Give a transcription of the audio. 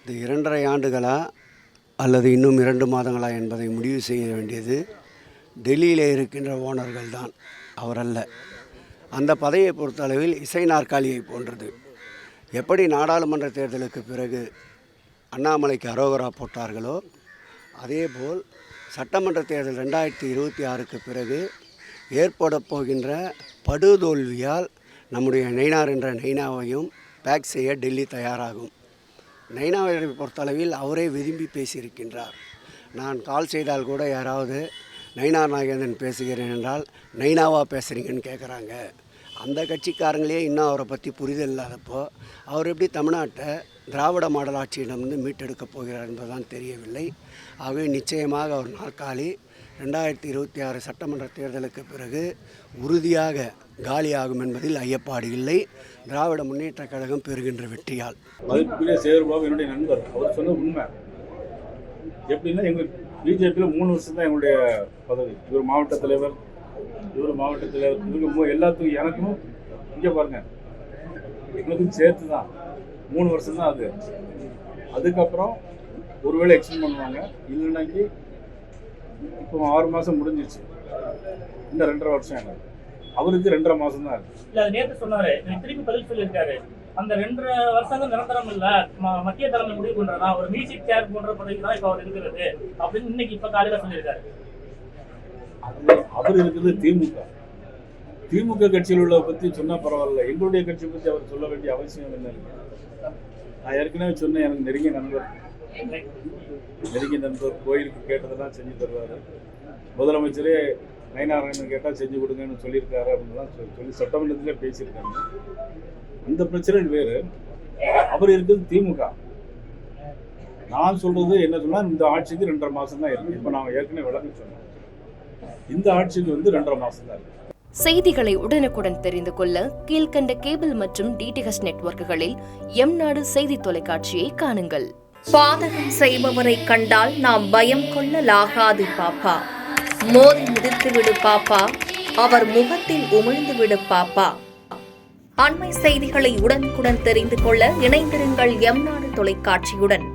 இது 2.5 ஆண்டுகளா அல்லது இன்னும் 2 மாதங்களா என்பதை முடிவு செய்ய வேண்டியது டெல்லியில் இருக்கின்ற ஓனர்கள் தான், அவரல்ல. அந்த பதவியை பொறுத்தளவில் இசை நாற்காலியை போன்றது. எப்படி நாடாளுமன்ற தேர்தலுக்கு பிறகு அண்ணாமலைக்கு அரோகரா போட்டார்களோ அதேபோல் சட்டமன்ற தேர்தல் 2026க்கு பிறகு ஏற்பட போகின்ற படுதோல்வியால் நம்முடைய நைனார் என்ற நைனாவையும் பேக் செய்ய டெல்லி தயாராகும். நைனாவை பொறுத்தளவில் அவரே விரும்பி பேசியிருக்கின்றார். நான் கால் செய்தால் கூட யாராவது நைனார் நாகேந்திரன் பேசுகிறேன் என்றால் நைனாவா பேசுகிறீங்கன்னு கேட்குறாங்க. அந்த கட்சிக்காரங்களே இன்னும் அவரை பற்றி புரிதல் இல்லாதப்போ அவர் எப்படி தமிழ்நாட்டை திராவிட மாடல் ஆட்சியிடமிருந்து மீட்டெடுக்கப் போகிறார் என்பதுதான் தெரியவில்லை. ஆகவே நிச்சயமாக அவர் நாற்காலி 2026 சட்டமன்ற தேர்தலுக்கு பிறகு உறுதியாக காலியாகும் என்பதில் ஐயப்பாடு இல்லை. திராவிட முன்னேற்றக் கழகம் பெறுகின்ற வெற்றியால். மதிப்புக்குரிய சேகர்பாபு என்னுடைய நண்பர், அவர் சொன்ன உண்மை. எப்படின்னா எங்களுக்கு பிஜேபியில் 3 வருஷம் தான் எங்களுடைய பதவி. இவர் மாவட்ட தலைவர், இவங்க எல்லாத்துக்கும் எனக்கும் இங்கே பாருங்க, எங்களுக்கும் சேர்த்து தான் 3 வருஷம் தான் அது. அதுக்கப்புறம் ஒருவேளை எக்ஸ்டெண்ட் பண்ணுவாங்க, இல்லைன்னாக்கி இப்போ 6 மாதம் முடிஞ்சிச்சு, இன்னும் 2.5 வருஷம் எனக்கு. அவருக்கு 2.5 மாதம் தான் இருக்கு. இல்லை, அது நேற்று சொன்னாரு, திருப்பி பதில் சொல்லியிருக்காரு. அந்த 2.5 வருஷங்கள் நிரந்தரம் இல்லை, மத்திய தலைமை முடிவு பண்றதா, ஒரு மியூசிக் சேர் போன்ற பதவிக்கு தான் இப்போ அவர் இருக்கிறது அப்படின்னு இன்னைக்கு இப்போ காலையில் சொல்லியிருக்காரு. அவர் இருக்கிறது திமுக கட்சியில் உள்ள பற்றி சொன்னால் பரவாயில்ல, எங்களுடைய கட்சியை பற்றி அவர் சொல்ல வேண்டிய அவசியம் என்ன? நான் ஏற்கனவே சொன்னேன், எனக்கு நெருங்கிய நண்பர் கோயிலுக்கு கேட்டதெல்லாம் செஞ்சு தருவார். முதலமைச்சரே நயனாராயணன் கேட்டால் செஞ்சு கொடுங்கன்னு சொல்லியிருக்காரு அப்படின்லாம் சொல்லி சட்டமன்றத்திலே பேசியிருக்காங்க. அந்த பிரச்சனை வேறு, அவர் இருக்கிறது திமுக. நான் சொல்றது என்ன சொன்னால், இந்த ஆட்சிக்கு 2.5 மாதம் தான் இருக்கு. இப்போ நான் ஏற்கனவே விளக்க சொன்னேன், இந்த ஆட்சிக்கு 2.5 மாதம் தான் இருக்கு. செய்திகளை உடனுக்குடன் தெரிந்து கொள்ள கீழ்கண்ட கேபிள் மற்றும் டிடிஹெச் நெட்வொர்க்குகளில் எம்நாடு செய்தி தொலைக்காட்சியை காணுங்கள். பாதகம் செய்பவரை கண்டால் நாம் பயம் கொள்ளலாகாது பாப்பா. மோதி மிதித்து விடு பாப்பா, அவர் முகத்தில் உமிழ்ந்து விடு பாப்பா. அண்மை செய்திகளை உடனுக்குடன் தெரிந்து கொள்ள இணைந்திருங்கள் எம்நாடு தொலைக்காட்சியுடன்.